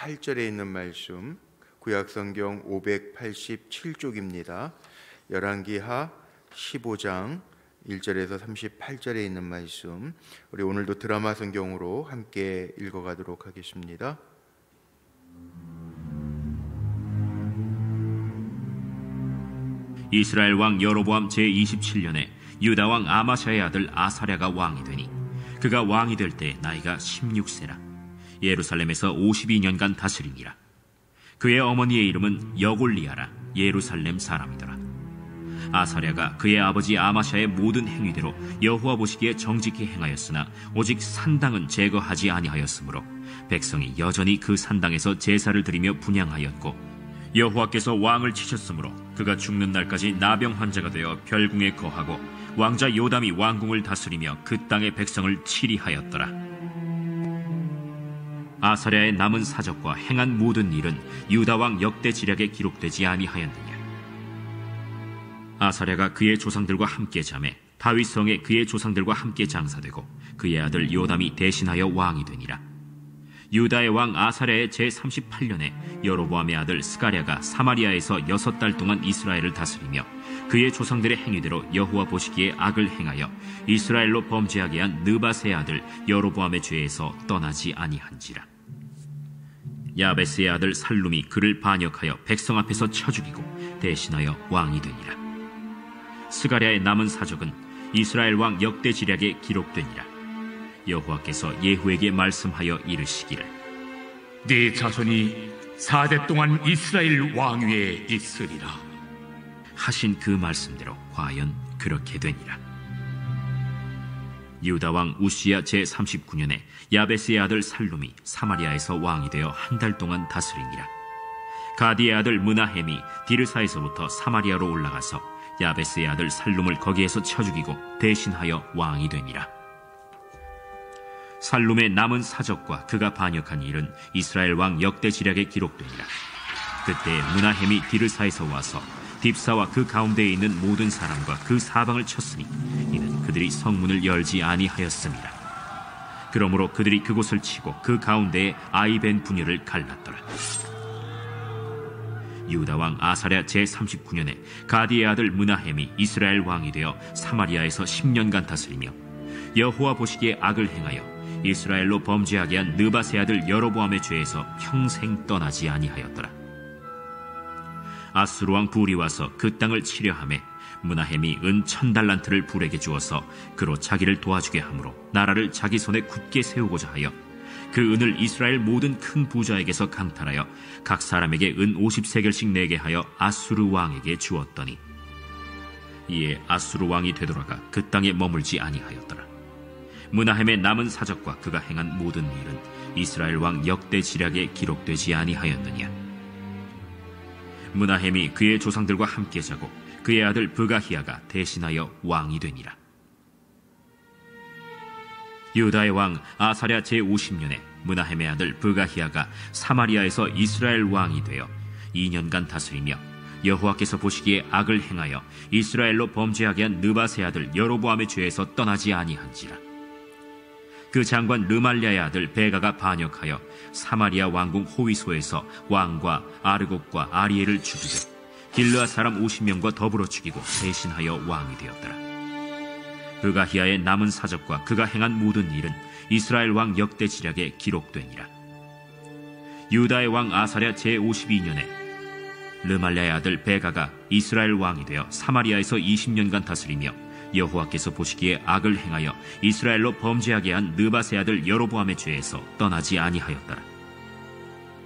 38절에 있는 말씀, 구약성경 587쪽입니다. 열왕기하 15장 1절에서 38절에 있는 말씀, 우리 오늘도 드라마 성경으로 함께 읽어가도록 하겠습니다. 이스라엘 왕 여로보암 제27년에 유다 왕 아마샤의 아들 아사랴가 왕이 되니 그가 왕이 될 때 나이가 16세라. 예루살렘에서 52년간 다스리니라. 그의 어머니의 이름은 여골리아라. 예루살렘 사람이더라. 아사랴가 그의 아버지 아마샤의 모든 행위대로 여호와 보시기에 정직히 행하였으나 오직 산당은 제거하지 아니하였으므로 백성이 여전히 그 산당에서 제사를 드리며 분향하였고, 여호와께서 왕을 치셨으므로 그가 죽는 날까지 나병 환자가 되어 별궁에 거하고 왕자 요담이 왕궁을 다스리며 그 땅의 백성을 치리하였더라. 아사랴의 남은 사적과 행한 모든 일은 유다 왕 역대 지략에 기록되지 아니하였느냐. 아사랴가 그의 조상들과 함께 잠에 다윗 성에 그의 조상들과 함께 장사되고 그의 아들 요담이 대신하여 왕이 되니라. 유다의 왕 아사랴의 제38년에 여로보암의 아들 스가랴가 사마리아에서 6달 동안 이스라엘을 다스리며 그의 조상들의 행위대로 여호와 보시기에 악을 행하여 이스라엘로 범죄하게 한 느밧의 아들 여로보암의 죄에서 떠나지 아니한지라. 야베스의 아들 살룸이 그를 반역하여 백성 앞에서 쳐 죽이고 대신하여 왕이 되니라. 스가랴의 남은 사적은 이스라엘 왕 역대 지략에 기록되니라. 여호와께서 예후에게 말씀하여 이르시기를, 네 자손이 4대 동안 이스라엘 왕위에 있으리라 하신 그 말씀대로 과연 그렇게 되니라. 유다 왕 우시야 제39년에 야베스의 아들 살룸이 사마리아에서 왕이 되어 한 달 동안 다스리니라. 가디의 아들 므나헴이 디르사에서부터 사마리아로 올라가서 야베스의 아들 살룸을 거기에서 쳐 죽이고 대신하여 왕이 되니라. 살룸의 남은 사적과 그가 반역한 일은 이스라엘 왕 역대 지략에 기록되니라. 그때 므나헴이 디르사에서 와서 딥사와 그 가운데에 있는 모든 사람과 그 사방을 쳤으니 이는 그들이 성문을 열지 아니하였습니다. 그러므로 그들이 그곳을 치고 그 가운데에 아이벤 분열을 갈랐더라. 유다 왕 아사랴 제39년에 가디의 아들 므나헴이 이스라엘 왕이 되어 사마리아에서 10년간 다스리며 여호와 보시기에 악을 행하여 이스라엘로 범죄하게 한 느밧의 아들 여로보암의 죄에서 평생 떠나지 아니하였더라. 아수르 왕 불이 와서 그 땅을 치려하매 므나헴이 은 1000달란트를 불에게 주어서 그로 자기를 도와주게 하므로 나라를 자기 손에 굳게 세우고자 하여 그 은을 이스라엘 모든 큰 부자에게서 강탈하여 각 사람에게 은 50세겔씩 내게 하여 아수르 왕에게 주었더니, 이에 아수르 왕이 되돌아가 그 땅에 머물지 아니하였더라. 므나헴의 남은 사적과 그가 행한 모든 일은 이스라엘 왕 역대 지략에 기록되지 아니하였느냐. 므나헴이 그의 조상들과 함께 자고 그의 아들 브가히야가 대신하여 왕이 되니라. 유다의 왕 아사랴 제50년에 므나헴의 아들 브가히야가 사마리아에서 이스라엘 왕이 되어 2년간 다스리며 여호와께서 보시기에 악을 행하여 이스라엘로 범죄하게 한 느밧의 아들 여로보암의 죄에서 떠나지 아니한지라. 그 장관 르말랴의 아들 베가가 반역하여 사마리아 왕궁 호위소에서 왕과 아르곡과 아리엘을 죽이고 길르앗 사람 50명과 더불어 죽이고 대신하여 왕이 되었더라. 브가히야의 남은 사적과 그가 행한 모든 일은 이스라엘 왕 역대 지략에 기록되니라. 유다의 왕 아사랴 제52년에 르말랴의 아들 베가가 이스라엘 왕이 되어 사마리아에서 20년간 다스리며 여호와께서 보시기에 악을 행하여 이스라엘로 범죄하게 한 느밧의 아들 여로보암의 죄에서 떠나지 아니하였더라.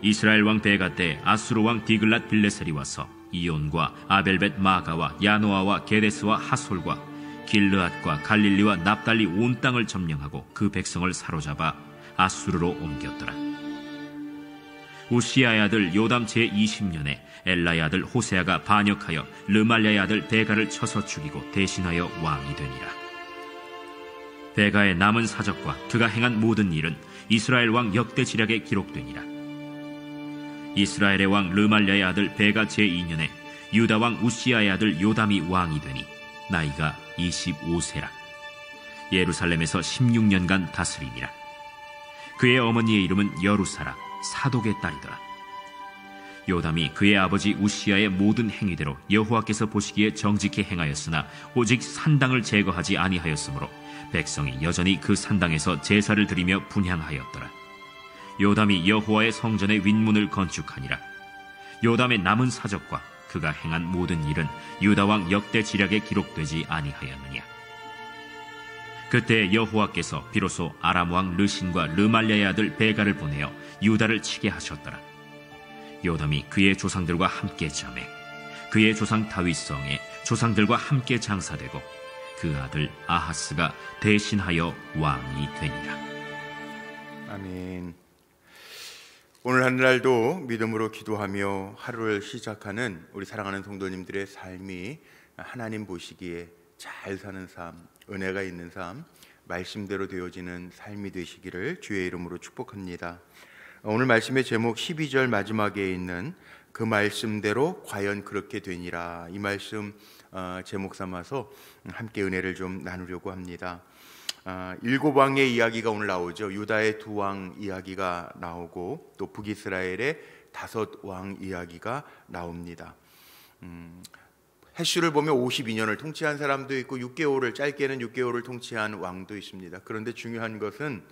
이스라엘 왕 베가 때 아수르 왕 디글랏 빌레셀이 와서 이온과 아벨벳 마가와 야노아와 게데스와 하솔과 길르앗과 갈릴리와 납달리 온 땅을 점령하고 그 백성을 사로잡아 아수르로 옮겼더라. 우시야의 아들 요담 제20년에 엘라의 아들 호세아가 반역하여 르말랴의 아들 베가를 쳐서 죽이고 대신하여 왕이 되니라. 베가의 남은 사적과 그가 행한 모든 일은 이스라엘 왕 역대 지략에 기록되니라. 이스라엘의 왕 르말랴의 아들 베가 제2년에 유다 왕 우시야의 아들 요담이 왕이 되니 나이가 25세라. 예루살렘에서 16년간 다스리니라. 그의 어머니의 이름은 여루사라. 사독의 딸이더라. 요담이 그의 아버지 우시아의 모든 행위대로 여호와께서 보시기에 정직히 행하였으나 오직 산당을 제거하지 아니하였으므로 백성이 여전히 그 산당에서 제사를 드리며 분향하였더라. 요담이 여호와의 성전의 윗문을 건축하니라. 요담의 남은 사적과 그가 행한 모든 일은 유다왕 역대 지략에 기록되지 아니하였느냐. 그때 여호와께서 비로소 아람 왕 르신과 르말랴의 아들 베가를 보내어 유다를 치게 하셨더라. 요담이 그의 조상들과 함께 잠에 그의 조상 다윗성에 조상들과 함께 장사되고 그 아들 아하스가 대신하여 왕이 되니라. 아멘. 오늘 하늘날도 믿음으로 기도하며 하루를 시작하는 우리 사랑하는 성도님들의 삶이 하나님 보시기에 잘 사는 삶, 은혜가 있는 삶, 말씀대로 되어지는 삶이 되시기를 주의 이름으로 축복합니다. 오늘 말씀의 제목 12절 마지막에 있는 그 말씀대로 과연 그렇게 되니라, 이 말씀 제목 삼아서 함께 은혜를 좀 나누려고 합니다. 7왕의 이야기가 오늘 나오죠. 유다의 2왕 이야기가 나오고 또 북이스라엘의 5왕 이야기가 나옵니다. 햇수를 보면 52년을 통치한 사람도 있고 6개월을, 짧게는 6개월을 통치한 왕도 있습니다. 그런데 중요한 것은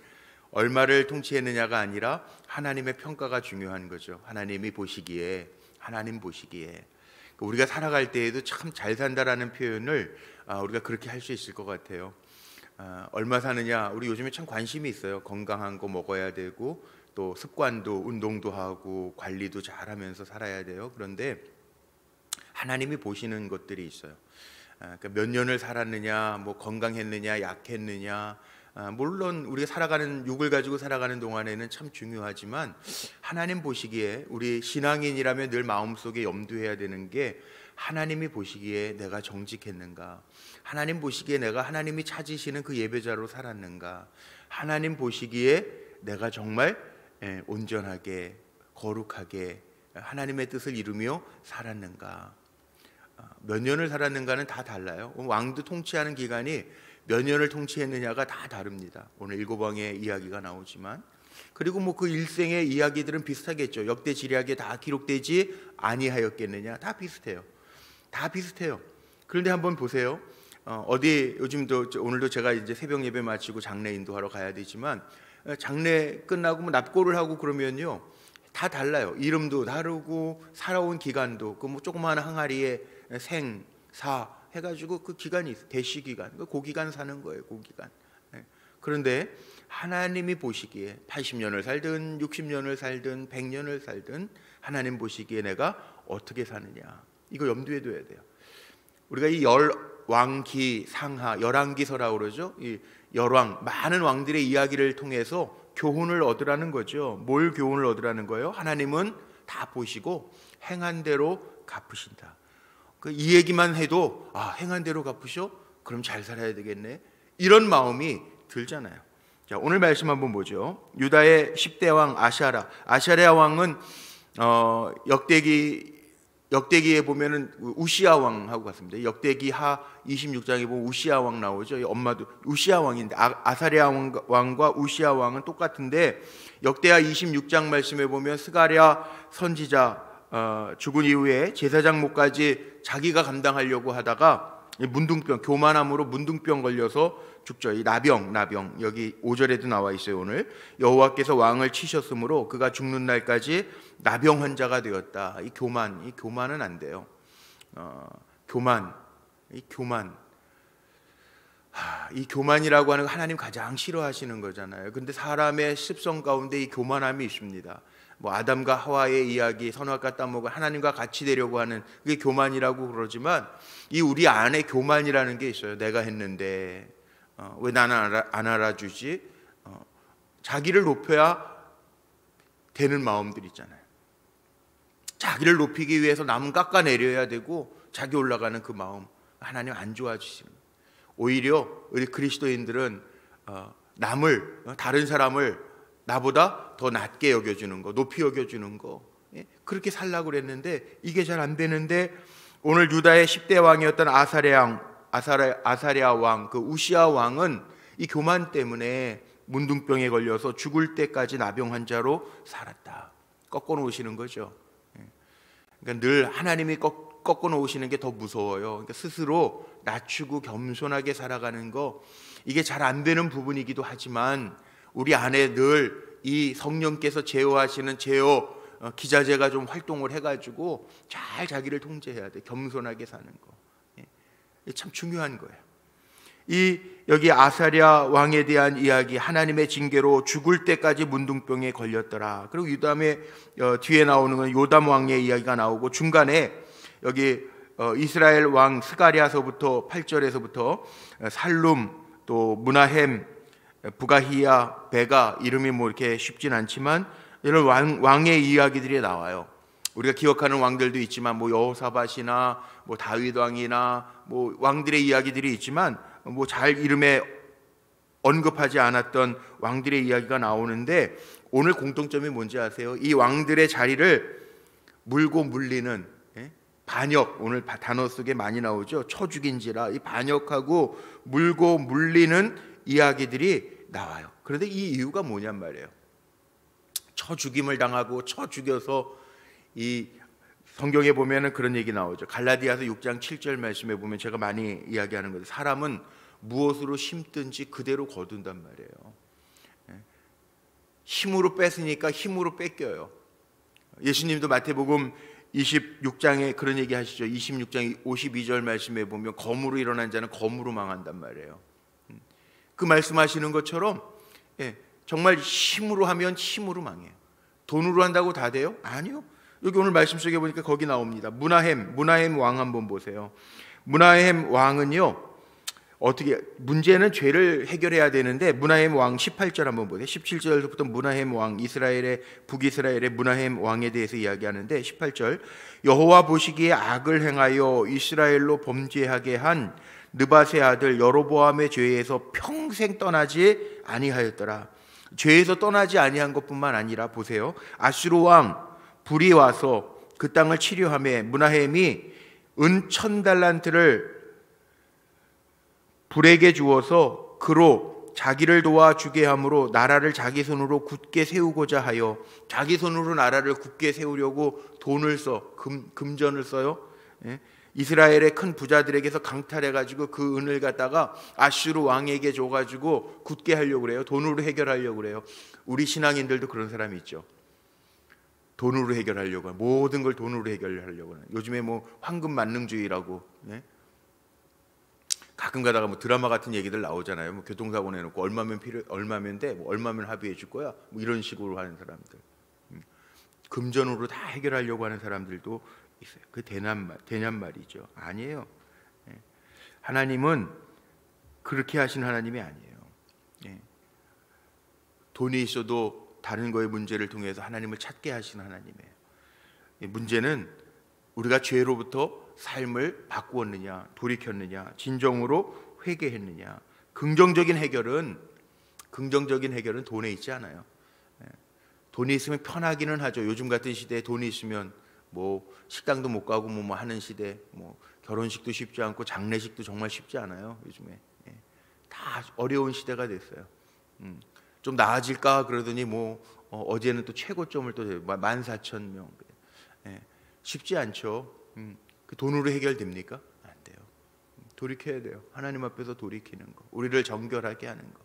얼마를 통치했느냐가 아니라 하나님의 평가가 중요한 거죠. 하나님이 보시기에, 하나님 보시기에. 우리가 살아갈 때에도 참 잘 산다라는 표현을 우리가 그렇게 할 수 있을 것 같아요. 얼마 사느냐, 우리 요즘에 참 관심이 있어요. 건강한 거 먹어야 되고 또 습관도, 운동도 하고 관리도 잘하면서 살아야 돼요. 그런데 하나님이 보시는 것들이 있어요. 그러니까 몇 년을 살았느냐, 뭐 건강했느냐, 약했느냐, 물론 우리가 살아가는, 육을 가지고 살아가는 동안에는 참 중요하지만 하나님 보시기에, 우리 신앙인이라면 늘 마음속에 염두해야 되는 게 하나님이 보시기에 내가 정직했는가, 하나님 보시기에 내가 하나님이 찾으시는 그 예배자로 살았는가, 하나님 보시기에 내가 정말 온전하게 거룩하게 하나님의 뜻을 이루며 살았는가. 몇 년을 살았는가는 다 달라요. 왕도 통치하는 기간이 몇 년을 통치했느냐가 다 다릅니다. 오늘 7왕의 이야기가 나오지만, 그리고 뭐 그 일생의 이야기들은 비슷하겠죠. 역대 지략에 다 기록되지 아니하였겠느냐, 다 비슷해요. 다 비슷해요. 그런데 한번 보세요. 어디 요즘도, 오늘도 제가 이제 새벽 예배 마치고 장례 인도하러 가야 되지만 장례 끝나고 뭐 납고를 하고 그러면요, 다 달라요. 이름도 다르고 살아온 기간도, 그 뭐 조그마한 항아리에 생, 사 해가지고 그 기간이 있어요. 대시 기간, 그 기간 사는 거예요. 그 기간. 그런데 하나님이 보시기에 80년을 살든 60년을 살든 100년을 살든 하나님 보시기에 내가 어떻게 사느냐, 이거 염두에 둬야 돼요. 우리가 이 열왕기 상하, 열왕기서라고 그러죠. 이 열왕, 많은 왕들의 이야기를 통해서 교훈을 얻으라는 거죠. 뭘 교훈을 얻으라는 거예요? 하나님은 다 보시고 행한 대로 갚으신다. 이 얘기만 해도 행한 대로 갚으셔? 그럼 잘 살아야 되겠네, 이런 마음이 들잖아요. 자, 오늘 말씀 한번 보죠. 유다의 10대 왕 아샤랴 왕은 역대기에 보면은 우시아 왕하고 같습니다. 역대기 하 26장에 보면 우시아 왕 나오죠. 엄마도 우시아 왕인데 아사랴 왕과 우시아 왕은 똑같은데, 역대하 26장 말씀에 보면 스가랴 선지자 죽은 이후에 제사장 몫까지 자기가 감당하려고 하다가 문둥병, 교만함으로 문둥병 걸려서 죽죠. 이 나병, 여기 5절에도 나와 있어요. 오늘 여호와께서 왕을 치셨으므로 그가 죽는 날까지 나병 환자가 되었다. 이 교만은 안 돼요. 이 교만이라고 하는 거 하나님 가장 싫어하시는 거잖아요. 근데 사람의 습성 가운데 이 교만함이 있습니다. 뭐 아담과 하와의 이야기, 선악과 따먹은 하나님과 같이 되려고 하는, 그게 교만이라고 그러지만 이 우리 안에 교만이라는 게 있어요. 내가 했는데 왜 나는 안 알아주지? 자기를 높여야 되는 마음들 있잖아요. 자기를 높이기 위해서 남은 깎아내려야 되고 자기 올라가는 그 마음, 하나님 안 좋아하시십니다. 오히려 우리 그리스도인들은 다른 사람을 나보다 더 낮게 여겨주는 거, 높이 여겨주는 거, 그렇게 살라고 그랬는데 이게 잘 안 되는데, 오늘 유다의 10대 왕이었던 아사랴 왕, 그 우시아 왕은 이 교만 때문에 문둥병에 걸려서 죽을 때까지 나병 환자로 살았다. 꺾어 놓으시는 거죠. 그러니까 늘 하나님이 꺾어 놓으시는 게 더 무서워요. 그러니까 스스로 낮추고 겸손하게 살아가는 거, 이게 잘 안 되는 부분이기도 하지만 우리 안에 늘 이 성령께서 제어하시는 제어 기자재가 좀 활동을 해가지고 잘 자기를 통제해야 돼. 겸손하게 사는 거. 참 중요한 거예요. 여기 아사랴 왕에 대한 이야기, 하나님의 징계로 죽을 때까지 문둥병에 걸렸더라. 그리고 이 다음에 뒤에 나오는 건 요담 왕의 이야기가 나오고, 중간에 여기 이스라엘 왕 스가랴서부터 8절에서부터 살룸, 또 무나헴, 부가히야, 베가, 이름이 뭐 이렇게 쉽진 않지만 이런 왕의 이야기들이 나와요. 우리가 기억하는 왕들도 있지만 뭐 여호사밧이나 뭐 다윗 왕이나 뭐 왕들의 이야기들이 있지만 뭐 잘 이름에 언급하지 않았던 왕들의 이야기가 나오는데, 오늘 공통점이 뭔지 아세요? 이 왕들의 자리를 물고 물리는 반역, 오늘 단어 속에 많이 나오죠. 쳐 죽인지라, 이 반역하고 물고 물리는 이야기들이 나와요. 그런데 이 이유가 뭐냔 말이에요. 쳐 죽임을 당하고 쳐 죽여서, 이 성경에 보면은 그런 얘기 나오죠. 갈라디아서 6장 7절 말씀에 보면 제가 많이 이야기하는 거죠. 사람은 무엇으로 심든지 그대로 거둔단 말이에요. 힘으로 뺏으니까 힘으로 뺏겨요. 예수님도 마태복음 26장에 그런 얘기 하시죠. 26장 52절 말씀에 보면 검으로 일어난 자는 검으로 망한단 말이에요. 그 말씀하시는 것처럼 정말 힘으로 하면 힘으로 망해요. 돈으로 한다고 다 돼요? 아니요. 여기 오늘 말씀 속에 보니까 거기 나옵니다. 무나헴 왕 한번 보세요. 무나헴 왕은요, 어떻게, 문제는 죄를 해결해야 되는데, 무나헴 왕 18절 한번 보세요. 17절부터 무나헴 왕, 북이스라엘의 무나헴 왕에 대해서 이야기하는데, 18절, 여호와 보시기에 악을 행하여 이스라엘로 범죄하게 한 느밧의 아들 여로보암의 죄에서 평생 떠나지 아니하였더라. 죄에서 떠나지 아니한 것뿐만 아니라, 보세요, 아수르 왕 불이 와서 그 땅을 치료하며 무나헴이 은 1000달란트를 불에게 주어서 그로 자기를 도와주게 함으로 나라를 자기 손으로 굳게 세우고자 하여, 자기 손으로 나라를 굳게 세우려고 돈을 써, 금전을 써요. 이스라엘의 큰 부자들에게서 강탈해가지고 그 은을 갖다가 아슈르 왕에게 줘가지고 굳게 하려고 그래요. 돈으로 해결하려고 그래요. 우리 신앙인들도 그런 사람이 있죠. 돈으로 해결하려고, 모든 걸 돈으로 해결하려고 하는. 요즘에 뭐 황금 만능주의라고, 가끔 가다가 뭐 드라마 같은 얘기들 나오잖아요. 뭐 교통사고 내놓고 얼마면 돼, 뭐 얼마면 합의해 줄 거야, 뭐 이런 식으로 하는 사람들. 금전으로 다 해결하려고 하는 사람들도 있어요. 그 되냔 말이죠. 아니에요. 하나님은 그렇게 하신 하나님이 아니에요. 돈이 있어도 다른 거의 문제를 통해서 하나님을 찾게 하신 하나님이에요. 문제는 우리가 죄로부터 삶을 바꾸었느냐, 돌이켰느냐, 진정으로 회개했느냐. 긍정적인 해결은 돈에 있지 않아요. 돈이 있으면 편하기는 하죠. 요즘 같은 시대에 돈이 있으면 뭐 식당도 못 가고 뭐 하는 시대, 뭐 결혼식도 쉽지 않고 장례식도 정말 쉽지 않아요. 요즘에 다 어려운 시대가 됐어요. 좀 나아질까 그러더니 뭐 어제는 또 최고점을 또 14,000명. 쉽지 않죠. 그 돈으로 해결됩니까? 안 돼요. 돌이켜야 돼요. 하나님 앞에서 돌이키는 거, 우리를 정결하게 하는 거.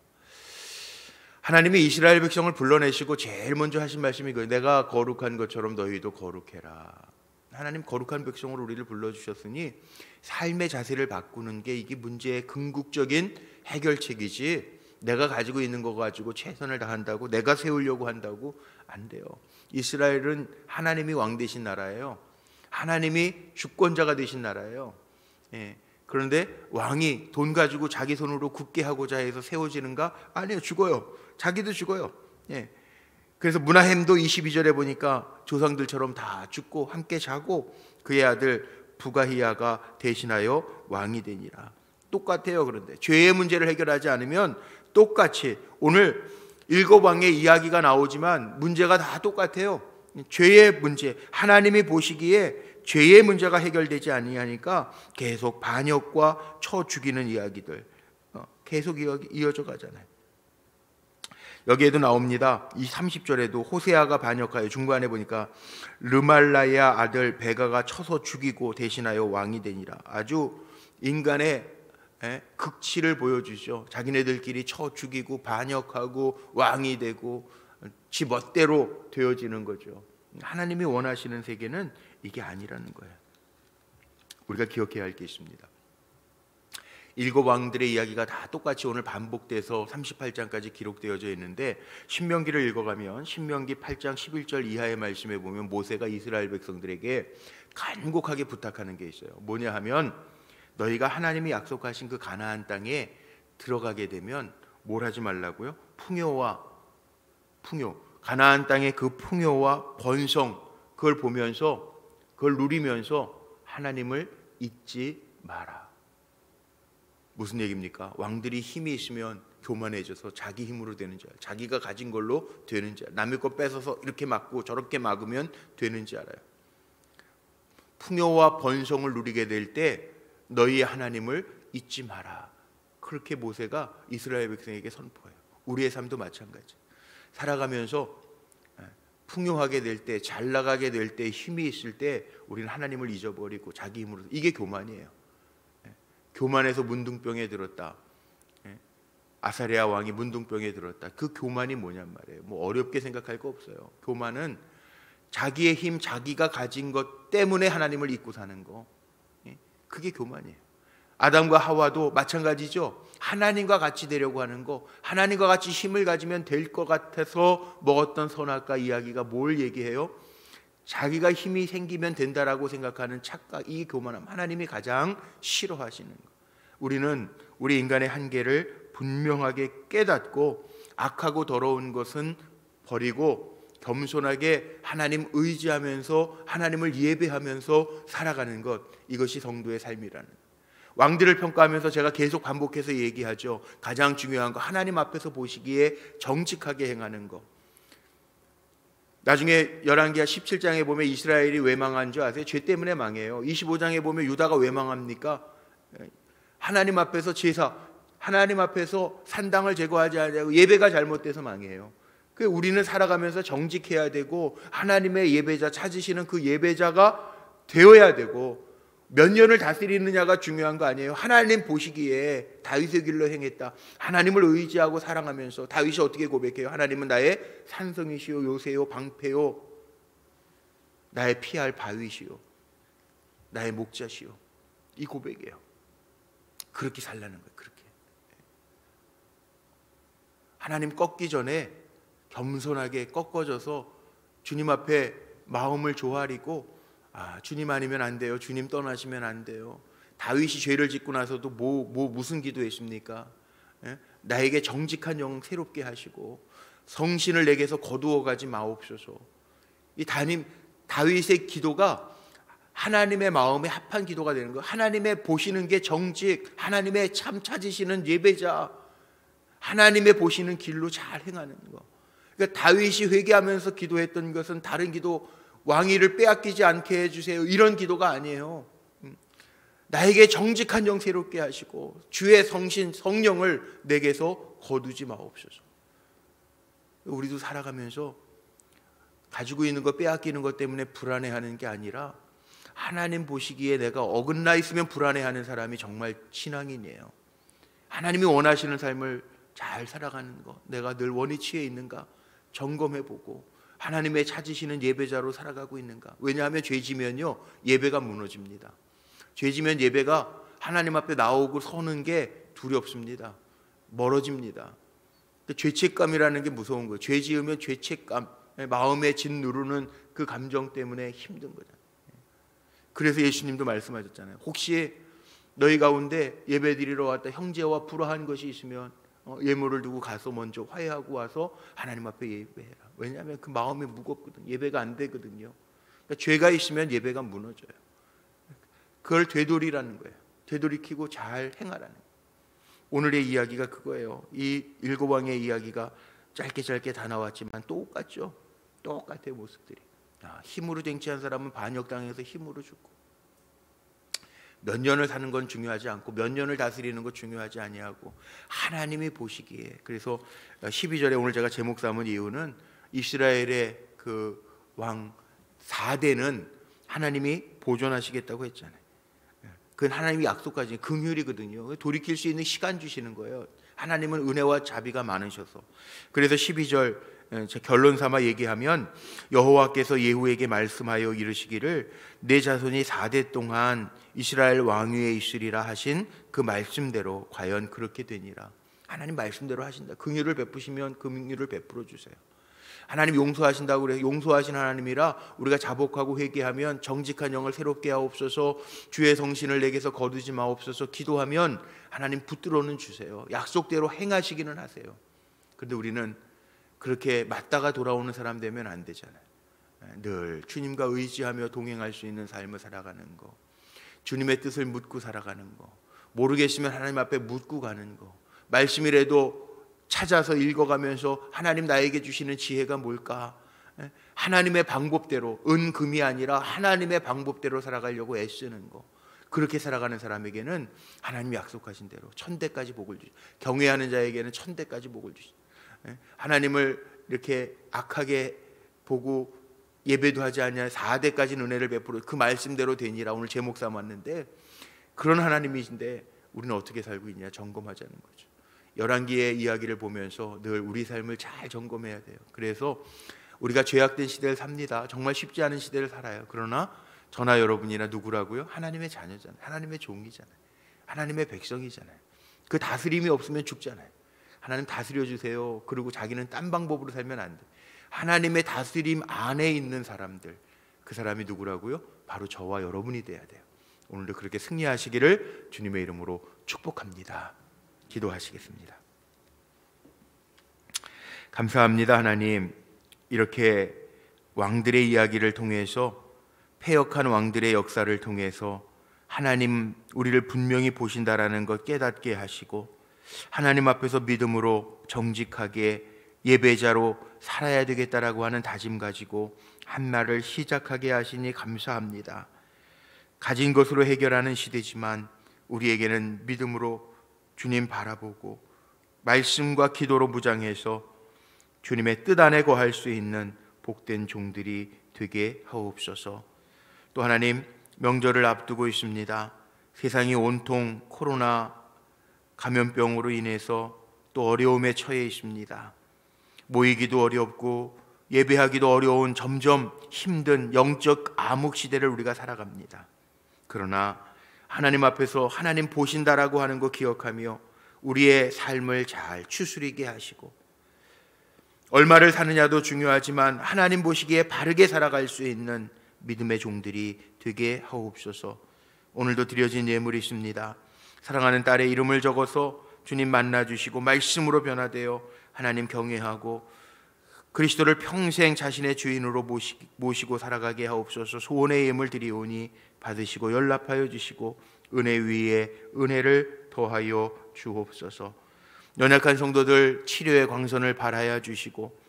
하나님이 이스라엘 백성을 불러내시고 제일 먼저 하신 말씀이 거예요. 내가 거룩한 것처럼 너희도 거룩해라. 하나님 거룩한 백성으로 우리를 불러주셨으니 삶의 자세를 바꾸는 게 이게 문제의 궁극적인 해결책이지, 내가 가지고 있는 거 가지고 최선을 다한다고, 내가 세우려고 한다고 안 돼요. 이스라엘은 하나님이 왕 되신 나라예요. 하나님이 주권자가 되신 나라예요. 그런데 왕이 돈 가지고 자기 손으로 굳게 하고자 해서 세워지는가? 아니에요. 죽어요. 자기도 죽어요. 그래서 무나헴도 22절에 보니까 조상들처럼 다 죽고 함께 자고 그의 아들 부가히야가 대신하여 왕이 되니라. 똑같아요. 그런데 죄의 문제를 해결하지 않으면 똑같이, 오늘 7왕의 이야기가 나오지만 문제가 다 똑같아요. 죄의 문제, 하나님이 보시기에 죄의 문제가 해결되지 아니하니까 계속 반역과 쳐 죽이는 이야기들 계속 이어져 가잖아요. 여기에도 나옵니다. 이 30절에도 호세아가 반역하여, 중반에 보니까 르말라의 아들 베가가 쳐서 죽이고 대신하여 왕이 되니라. 아주 인간의 극치를 보여주죠. 자기네들끼리 쳐 죽이고 반역하고 왕이 되고 지 멋대로 되어지는 거죠. 하나님이 원하시는 세계는 이게 아니라는 거예요. 우리가 기억해야 할 게 있습니다. 7 왕들의 이야기가 다 똑같이 오늘 반복돼서 38장까지 기록되어져 있는데, 신명기를 읽어가면 신명기 8장 11절 이하의 말씀에 보면 모세가 이스라엘 백성들에게 간곡하게 부탁하는 게 있어요. 뭐냐 하면, 너희가 하나님이 약속하신 그 가나안 땅에 들어가게 되면 뭘 하지 말라고요? 풍요, 가나안 땅의 그 풍요와 번성, 그걸 보면서, 그걸 누리면서 하나님을 잊지 마라. 무슨 얘기입니까? 왕들이 힘이 있으면 교만해져서 자기 힘으로 되는 줄 알아요. 자기가 가진 걸로 되는 줄 알아요. 남의 거 뺏어서 이렇게 막고 저렇게 막으면 되는지 알아요. 풍요와 번성을 누리게 될 때 너희 하나님을 잊지 마라. 그렇게 모세가 이스라엘 백성에게 선포해요. 우리의 삶도 마찬가지. 살아가면서 풍요하게 될 때, 잘 나가게 될 때, 힘이 있을 때 우리는 하나님을 잊어버리고 자기 힘으로, 이게 교만이에요. 교만해서 문둥병에 들었다. 아사랴 왕이 문둥병에 들었다. 그 교만이 뭐냔 말이에요. 뭐 어렵게 생각할 거 없어요. 교만은 자기의 힘, 자기가 가진 것 때문에 하나님을 잊고 사는 거. 그게 교만이에요. 아담과 하와도 마찬가지죠. 하나님과 같이 되려고 하는 거, 하나님과 같이 힘을 가지면 될 것 같아서 먹었던 선악과 이야기가 뭘 얘기해요? 자기가 힘이 생기면 된다라고 생각하는 착각, 이 교만함, 하나님이 가장 싫어하시는 거. 우리는 우리 인간의 한계를 분명하게 깨닫고 악하고 더러운 것은 버리고 겸손하게 하나님 의지하면서 하나님을 예배하면서 살아가는 것, 이것이 성도의 삶이라는. 왕들을 평가하면서 제가 계속 반복해서 얘기하죠. 가장 중요한 거, 하나님 앞에서 보시기에 정직하게 행하는 거. 나중에 열왕기하 17장에 보면 이스라엘이 왜 망한 줄 아세요? 죄 때문에 망해요. 25장에 보면 유다가 왜 망합니까? 하나님 앞에서 제사, 하나님 앞에서 산당을 제거하지 않고 예배가 잘못돼서 망해요. 우리는 살아가면서 정직해야 되고 하나님의 예배자 찾으시는 그 예배자가 되어야 되고, 몇 년을 다스리느냐가 중요한 거 아니에요. 하나님 보시기에 다윗의 길로 행했다. 하나님을 의지하고 사랑하면서 다윗이 어떻게 고백해요? 하나님은 나의 산성이시요 요새요 방패요 나의 피할 바위시요 나의 목자시요. 이 고백이에요. 그렇게 살라는 거예요. 그렇게 하나님 꺾기 전에 겸손하게 꺾어져서 주님 앞에 마음을 조아리고, 주님 아니면 안 돼요. 주님 떠나시면 안 돼요. 다윗이 죄를 짓고 나서도 무슨 기도했습니까? 나에게 정직한 영 새롭게 하시고 성신을 내게서 거두어 가지 마옵소서. 이 다윗의 기도가 하나님의 마음에 합한 기도가 되는 거예요. 하나님의 보시는 게 정직, 하나님의 참 찾으시는 예배자, 하나님의 보시는 길로 잘 행하는 거. 그러니까 다윗이 회개하면서 기도했던 것은 다른 기도, 왕위를 빼앗기지 않게 해주세요, 이런 기도가 아니에요. 나에게 정직한 영 새롭게 하시고 주의 성령을 내게서 거두지 마옵소서. 우리도 살아가면서 가지고 있는 것 빼앗기는 것 때문에 불안해하는 게 아니라, 하나님 보시기에 내가 어긋나 있으면 불안해하는 사람이 정말 신앙인이에요. 하나님이 원하시는 삶을 잘 살아가는 것, 내가 늘 원위치에 있는가 점검해보고 하나님의 찾으시는 예배자로 살아가고 있는가. 왜냐하면 죄지면요 예배가 무너집니다. 죄지면 예배가 하나님 앞에 나오고 서는 게 두렵습니다. 멀어집니다. 죄책감이라는 게 무서운 거예요. 죄 지으면 죄책감, 마음에 짓 누르는 그 감정 때문에 힘든 거잖아요. 그래서 예수님도 말씀하셨잖아요. 혹시 너희 가운데 예배드리러 왔다 형제와 불화한 것이 있으면 예물을 두고 가서 먼저 화해하고 와서 하나님 앞에 예배해라. 왜냐하면 그 마음이 무겁거든. 예배가 안 되거든요. 그러니까 죄가 있으면 예배가 무너져요. 그걸 되돌이라는 거예요. 되돌이키고 잘 행하라는 거예요. 오늘의 이야기가 그거예요. 이 7 왕의 이야기가 짧게 다 나왔지만 똑같죠. 똑같아요, 모습들이. 힘으로 쟁취한 사람은 반역당해서 힘으로 죽고, 몇 년을 사는 건 중요하지 않고 몇 년을 다스리는 것 중요하지 아니하고 하나님이 보시기에. 그래서 12절에 오늘 제가 제목 삼은 이유는 이스라엘의 그 왕 4대는 하나님이 보존하시겠다고 했잖아요. 그건 하나님이 약속하신 긍휼이거든요. 돌이킬 수 있는 시간 주시는 거예요. 하나님은 은혜와 자비가 많으셔서. 그래서 12절 결론 삼아 얘기하면 여호와께서 예후에게 말씀하여 이르시기를 내 자손이 4대 동안 이스라엘 왕위에 있으리라 하신 그 말씀대로 과연 그렇게 되니라. 하나님 말씀대로 하신다. 긍휼을 베푸시면 긍휼을 베풀어 주세요. 하나님 용서하신다고 그래요. 용서하신 하나님이라 우리가 자복하고 회개하면 정직한 영을 새롭게 하옵소서, 주의 성신을 내게서 거두지 마옵소서 기도하면 하나님 붙들어는 주세요. 약속대로 행하시기는 하세요. 그런데 우리는 그렇게 맞다가 돌아오는 사람 되면 안 되잖아요. 늘 주님과 의지하며 동행할 수 있는 삶을 살아가는 거, 주님의 뜻을 묻고 살아가는 거, 모르겠으면 하나님 앞에 묻고 가는 거, 말씀이라도 찾아서 읽어가면서 하나님 나에게 주시는 지혜가 뭘까? 하나님의 방법대로, 은금이 아니라 하나님의 방법대로 살아가려고 애쓰는 거. 그렇게 살아가는 사람에게는 하나님이 약속하신 대로 1000대까지 복을 주시고, 경외하는 자에게는 1000대까지 복을 주시고, 하나님을 이렇게 악하게 보고 예배도 하지 않냐 4대까지 은혜를 베풀어 그 말씀대로 되니라. 오늘 제목 삼았는데 그런 하나님이신데 우리는 어떻게 살고 있냐 점검하자는 거죠. 열왕기의 이야기를 보면서 늘 우리 삶을 잘 점검해야 돼요. 그래서 우리가 죄악된 시대를 삽니다. 정말 쉽지 않은 시대를 살아요. 그러나 저나 여러분이나 누구라고요? 하나님의 자녀잖아요. 하나님의 종이잖아요. 하나님의 백성이잖아요. 그 다스림이 없으면 죽잖아요. 하나님 다스려 주세요. 그리고 자기는 딴 방법으로 살면 안 돼. 하나님의 다스림 안에 있는 사람들, 그 사람이 누구라고요? 바로 저와 여러분이 돼야 돼요. 오늘도 그렇게 승리하시기를 주님의 이름으로 축복합니다. 기도하시겠습니다. 감사합니다. 하나님, 이렇게 왕들의 이야기를 통해서, 패역한 왕들의 역사를 통해서 하나님 우리를 분명히 보신다라는 것 깨닫게 하시고 하나님 앞에서 믿음으로 정직하게 예배자로 살아야 되겠다라고 하는 다짐 가지고 한 날을 시작하게 하시니 감사합니다. 가진 것으로 해결하는 시대지만 우리에게는 믿음으로 주님 바라보고 말씀과 기도로 무장해서 주님의 뜻 안에 거할 수 있는 복된 종들이 되게 하옵소서. 또 하나님, 명절을 앞두고 있습니다. 세상이 온통 코로나 감염병으로 인해서 또 어려움에 처해 있습니다. 모이기도 어렵고 예배하기도 어려운 점점 힘든 영적 암흑 시대를 우리가 살아갑니다. 그러나 하나님 앞에서 하나님 보신다라고 하는 거 기억하며 우리의 삶을 잘 추스리게 하시고, 얼마를 사느냐도 중요하지만 하나님 보시기에 바르게 살아갈 수 있는 믿음의 종들이 되게 하옵소서. 오늘도 드려진 예물이 있습니다. 사랑하는 딸의 이름을 적어서 주님 만나주시고 말씀으로 변화되어 하나님 경외하고 그리스도를 평생 자신의 주인으로 모시고 살아가게 하옵소서. 소원의 예물 드리오니 받으시고 연락하여 주시고 은혜 위에 은혜를 더하여 주옵소서. 연약한 성도들 치료의 광선을 발하여 주시고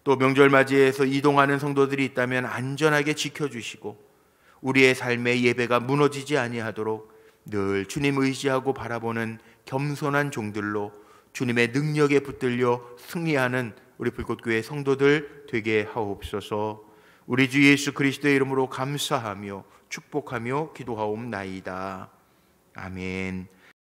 또 명절 맞이해서 이동하는 성도들이 있다면 안전하게 지켜주시고 우리의 삶의 예배가 무너지지 아니하도록 늘 주님 의지하고 바라보는 겸손한 종들로 주님의 능력에 붙들려 승리하는 우리 불꽃교회 성도들 되게 하옵소서. 우리 주 예수 그리스도의 이름으로 감사하며 축복하며 기도하옵나이다. 아멘.